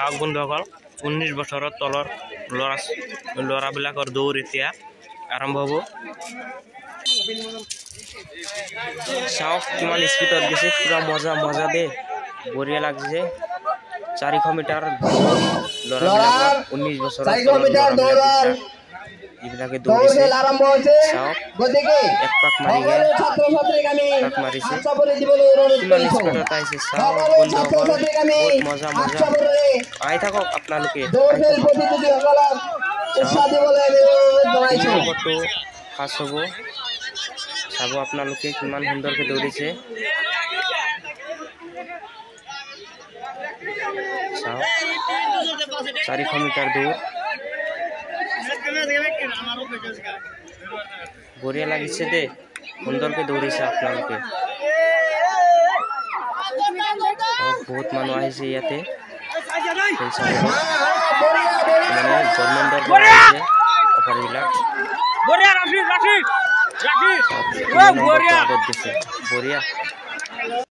চাওক বন্ধুসকল 19 বছৰৰ তলৰ ল'ৰাবিলাকৰ দৌৰ এতিয়া আৰম্ভ হ'ব। চাওক কিমান স্পীডত গৈছে, পুৰা মজা দে, বঢ়িয়া লাগিছে। 400 মিটাৰ ল'ৰাবিলাকৰ 19 বছৰৰ এইবিলাকে দৌৰিছে। চাওক এক পাক মাৰি গ'ল, পাক মাৰিছে, কিমান স্পীডত আহিছে চাওক বন্ধুসকল, বহুত মজা আহি থাকক আপোনালোকে। ফাৰ্ষ্ট হ'ব, চাব আপোনালোকে কিমান সুন্দৰকৈ দৌৰিছে। চাওক 400 মিটাৰ দৌৰ, বঢ়িয়া লাগিছে দে, সুন্দৰকৈ দৌৰিছে আপোনালোকে। বহুত মানুহ আহিছে ইয়াতে গভৰ্ণমেণ্টৰ পৰা আহিছে অফাৰবিলাক। আগত দিছে বঢ়িয়া।